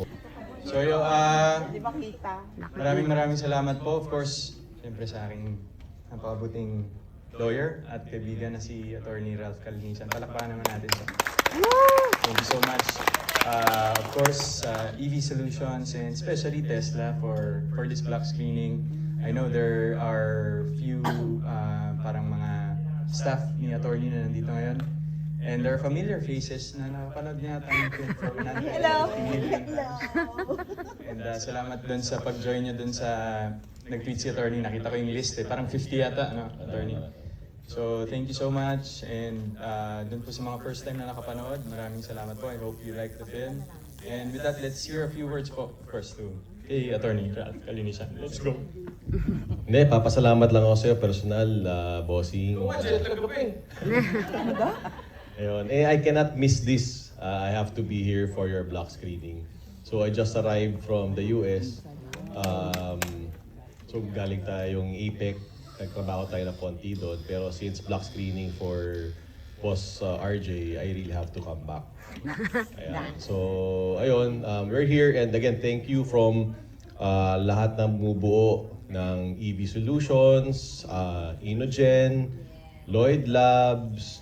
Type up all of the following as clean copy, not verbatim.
po. So, maraming salamat po. Of course, siyempre sa aking napakabuting lawyer at kaibigan na si Attorney Ralph Calinisan. Palakpakan naman natin siya. Thank you so much. Of course, EV Solutions and especially Tesla for this block screening. I know there are few parang mga staff ni attorney na nandito ngayon. And there are familiar faces na napapanood niya tayong film from natin. Hello! And salamat dun sa pag-join niyo dun sa nag-tweet si attorney. Nakita ko yung list eh. Parang 50 yata, no, attorney? So, thank you so much. And dun po sa mga first time na nakapanood, maraming salamat po. I hope you like the film. And with that, let's hear a few words po, of course, to Attorney Ralph Calinisan. Let's go! Hindi, papasalamat lang ako sa'yo, personal, bossing. Ayun. I cannot miss this. I have to be here for your block screening. So I just arrived from the US. So galing tayong APEC, nagtrabaho tayo na konti doon. Pero since block screening for Boss RJ, I really have to come back. Ayan. So ayun, we're here and again, thank you from lahat ng bumubuo ng EV Solutions, Inogen, Lloyd Labs,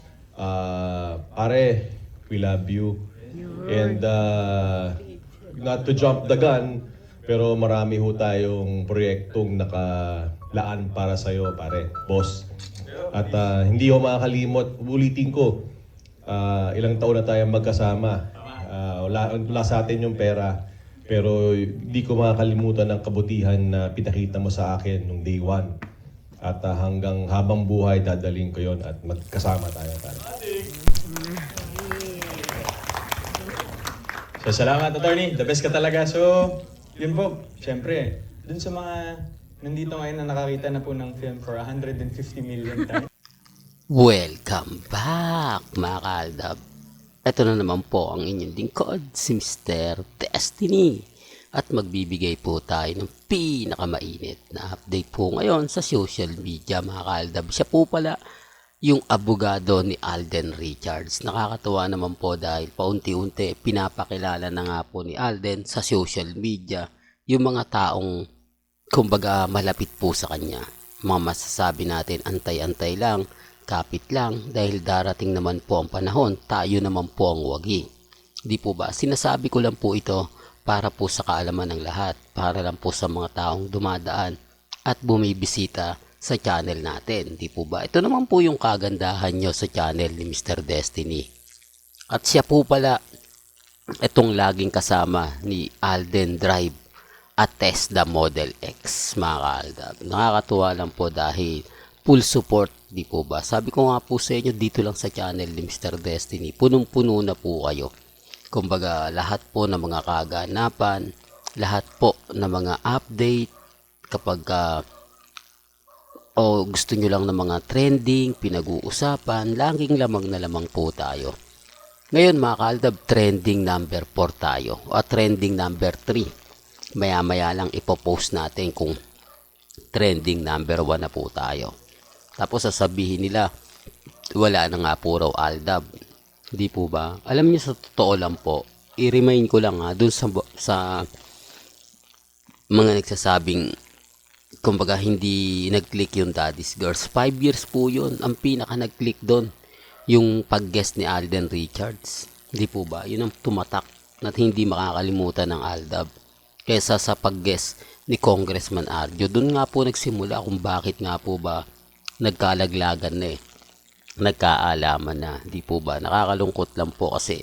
pare, we love you. And not to jump the gun, pero marami ho tayong proyektong nakalaan para sa'yo, pare, boss. At hindi ho makakalimot, ulitin ko, ilang taon na tayong magkasama. Wala sa atin yung pera, pero hindi ko makakalimutan ang kabutihan na pinakita mo sa akin nung day one. At hanggang habang buhay, dadaling ko yon at magkasama tayo. So, salamat, attorney. The best ka talaga. So, yun po. Siyempre, dun sa mga nandito ngayon na nakakita na po ng film for 150 million times. Welcome back, mga kaaldab. Ito na naman po ang inyong lingkod, si Mr. Destiny. At magbibigay po tayo ng pinakamainit na update po ngayon sa social media, mga kaaldab. Siya po pala yung abogado ni Alden Richards. Nakakatuwa naman po dahil paunti-unti pinapakilala na nga po ni Alden sa social media yung mga taong kumbaga malapit po sa kanya. Mga masasabi natin, antay-antay lang, kapit lang, dahil darating naman po ang panahon, tayo naman po ang wagi. Di po ba? Sinasabi ko lang po ito para po sa kaalaman ng lahat, para lang po sa mga taong dumadaan at bumibisita sa channel natin, di po ba? Ito naman po yung kagandahan nyo sa channel ni Mr. Destiny. At siya po pala itong laging kasama ni Alden Drive at Tesla Model X, mga kaaldab. Nakakatuwa lang po dahil full support, di po ba? Sabi ko nga po sa inyo, dito lang sa channel ni Mr. Destiny, punong-puno na po kayo. Kumbaga, lahat po ng mga kaganapan, lahat po ng mga update, kapag gusto nyo lang ng mga trending, pinag-uusapan, laging lamang na lamang po tayo. Ngayon, mga kaaldab, trending number 4 tayo, o trending number 3. Maya-maya lang ipopost natin kung trending number 1 na po tayo. Tapos sasabihin nila, wala na nga po raw aldab. Di po ba? Alam niyo, sa totoo lang po, i-remind ko lang dun sa mga nagsasabing kumbaga hindi nag-click yung Daddy's Girls. 5 years po yun. Ang pinaka nag-click doon, yung pag-guest ni Alden Richards. Di po ba? Yun ang tumatak na hindi makakalimutan ng aldab. Kesa sa pag-guest ni Congressman Arjo. Doon nga po nagsimula kung bakit nga po ba nagkalaglagan na nagkaalaman na, di po ba? Nakakalungkot lang po kasi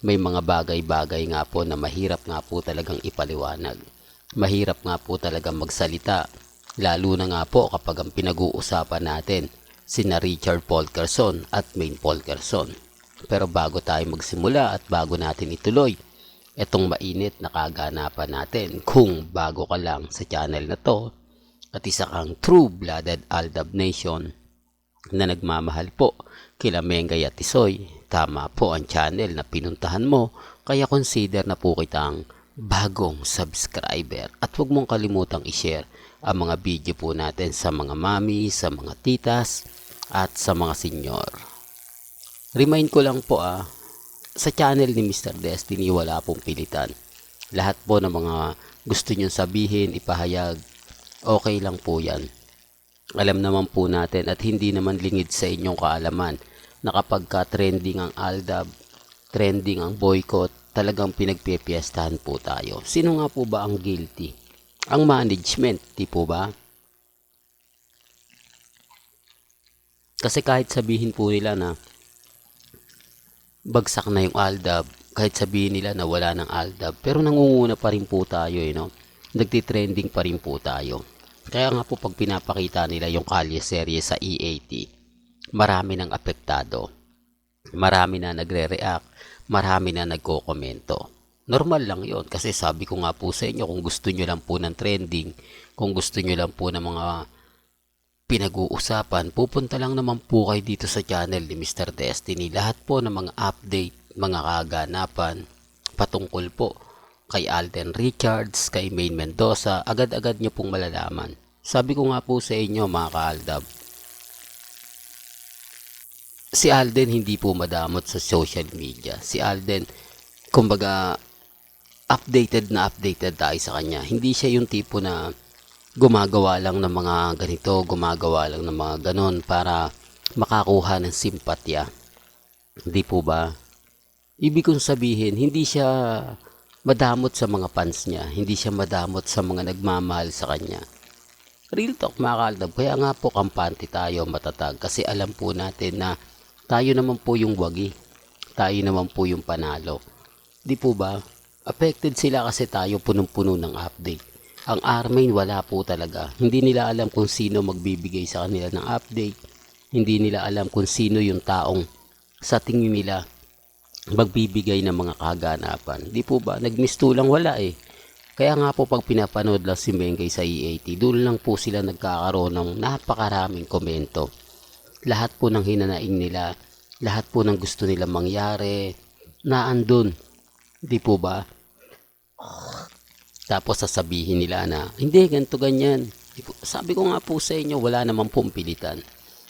may mga bagay-bagay nga po na mahirap nga po talagang ipaliwanag. Mahirap nga po talagang magsalita, lalo na nga po kapag ang pinag-uusapan natin sina Richard Polkerson at Maine Polkerson. Pero bago tayo magsimula at bago natin ituloy etong mainit na kaganapan natin, kung bago ka lang sa channel na to at isa kang true-blooded Aldab Nation na nagmamahal po kila Mengay at Tisoy, tama po ang channel na pinuntahan mo, kaya consider na po kitang bagong subscriber. At huwag mong kalimutang i-share ang mga video po natin sa mga mami, sa mga titas, at sa mga senyor. Remind ko lang po sa channel ni Mr. Destiny wala pong pilitan. Lahat po ng mga gusto nyo sabihin, ipahayag, okay lang po yan. Alam naman po natin at hindi naman lingid sa inyong kaalaman na kapag ka trending ang Aldab, trending ang boycott, talagang pinagpipiestahan po tayo. Sino nga po ba ang guilty? Ang management, di po ba? Kasi kahit sabihin po nila na bagsak na yung Aldab, kahit sabihin nila na wala ng Aldab, pero nangunguna pa rin po tayo, no? Nagtitrending pa rin po tayo. Kaya nga po pag pinapakita nila yung Kalye serye sa EAT, marami nang apektado. Marami na nagre-react, marami na nagko-komento. Normal lang yon kasi sabi ko nga po sa inyo, kung gusto nyo lang po ng trending, kung gusto nyo lang po ng mga pinag-uusapan, pupunta lang naman po kayo dito sa channel ni Mr. Destiny. Lahat po ng mga update, mga kaganapan, patungkol po kay Alden Richards, kay Maine Mendoza, agad-agad nyo pong malalaman. Sabi ko nga po sa inyo mga ka-Aldab, si Alden hindi po madamot sa social media. Si Alden, kumbaga, updated tayo sa kanya. Hindi siya yung tipo na gumagawa lang ng mga ganito, gumagawa lang ng mga ganon para makakuha ng simpatya. Hindi po ba? Ibig kong sabihin, hindi siya madamot sa mga fans niya. Hindi siya madamot sa mga nagmamahal sa kanya. Real talk mga ka-Aldab. Kaya nga po kampante tayo, matatag. Kasi alam po natin na tayo naman po yung wagi. Tayo naman po yung panalo. Di po ba? Affected sila kasi tayo punong-puno ng update. Ang Armain wala po talaga. Hindi nila alam kung sino magbibigay sa kanila ng update. Hindi nila alam kung sino yung taong sa tingin nila magbibigay ng mga kaganapan. Di po ba? Nagmistulang wala eh. Kaya nga po pag pinapanood lang si Mengay sa EAT, doon lang po sila nagkakaroon ng napakaraming komento. Lahat po ng hinanaing nila, lahat po ng gusto nila mangyari, naandun. Di po ba? Tapos sasabihin nila na, hindi, ganito ganyan. Sabi ko nga po sa inyo, wala naman pong pilitan.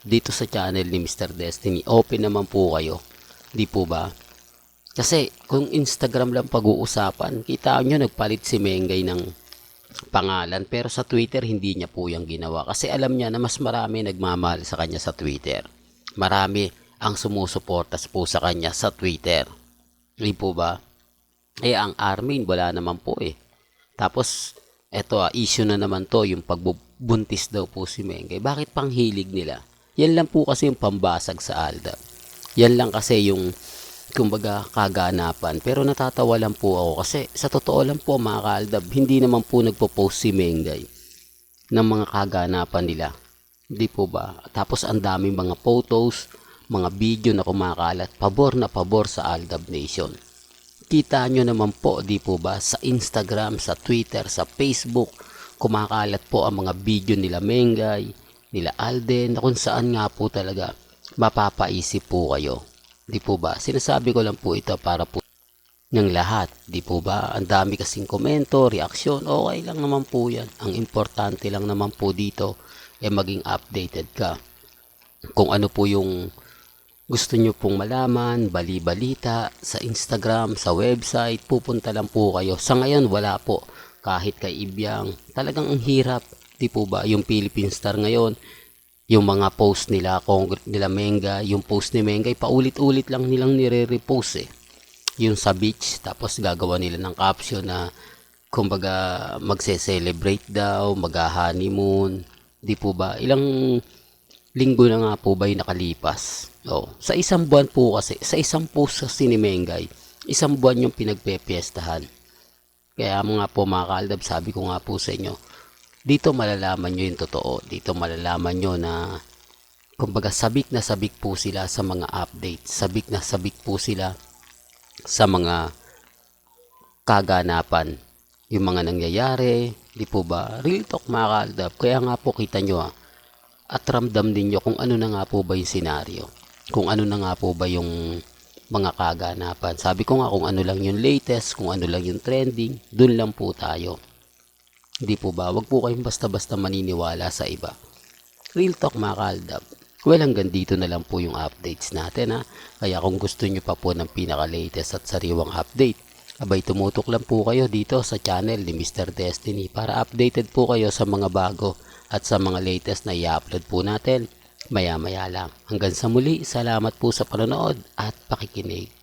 Dito sa channel ni Mr. Destiny, open naman po kayo. Di po ba? Kasi kung Instagram lang pag-uusapan, kita nyo nagpalit si Mengay ng pangalan. Pero sa Twitter, hindi niya po yung ginawa. Kasi alam niya na mas marami nagmamahal sa kanya sa Twitter. Marami ang sumusuportas po sa kanya sa Twitter. Di po ba? Eh, ang Armin, wala naman po eh. Tapos, eto issue na naman to, yung pagbubuntis daw po si Mengay. Bakit pang hilig nila? Yan lang po kasi yung pambasag sa Aldab. Yan lang kasi yung kumbaga kaganapan. Pero natatawa lang po ako kasi sa totoo lang po mga ka-Aldab, hindi naman po nagpo-post si Mengay ng mga kaganapan nila. Hindi po ba? Tapos ang daming mga photos, mga video na kumakalat, pabor na pabor sa Aldab Nation. Kita nyo naman po, di po ba, sa Instagram, sa Twitter, sa Facebook, kumakalat po ang mga video nila Mengay, nila Alden, na kung saan nga po talaga mapapaisip po kayo. Di po ba? Sinasabi ko lang po ito para po ng lahat. Di po ba? Ang dami kasing komento, reaksyon, okay lang naman po yan. Ang importante lang naman po dito ay maging updated ka. Kung ano po yung gusto nyo pong malaman, bali-balita, sa Instagram, sa website, pupunta lang po kayo. Sa ngayon, wala po. Kahit kay Ibyang, talagang ang hirap. Di po ba? Yung Philippine Star ngayon, yung mga post nila, nila Mengay, yung post ni Mengay, paulit-ulit lang nilang nire-repost eh. Yung sa beach, tapos gagawa nila ng caption na, kumbaga, magse-celebrate daw, mag-honeymoon. Di po ba? Ilang linggo na nga po ba yung nakalipas? Sa isang buwan po kasi, sa isang post kasi ni Mengay, isang buwan yung pinagpepiestahan. Kaya mga po mga ka-Aldab, sabi ko nga po sa inyo, dito malalaman nyo yung totoo. Dito malalaman nyo na, kumbaga, sabik na sabik po sila sa mga update. Sabik na sabik po sila sa mga kaganapan. Yung mga nangyayari, di po ba? Real talk mga ka-Aldab. Kaya nga po kita nyo at ramdam din nyo kung ano na nga po ba yung senaryo. Kung ano na nga po ba yung mga kaganapan. Sabi ko nga kung ano lang yung latest, kung ano lang yung trending, dun lang po tayo. Hindi po ba? Wag po kayong basta-basta maniniwala sa iba. Real talk mga ka-Aldab. Well, hanggang dito na lang po yung updates natin ha. Kaya kung gusto nyo pa po ng pinaka-latest at sariwang update, Abay tumutok lang po kayo dito sa channel ni Mr. Destiny para updated po kayo sa mga bago at sa mga latest na i-upload po natin maya maya lang. Hanggang sa muli, salamat po sa panonood at pakikinig.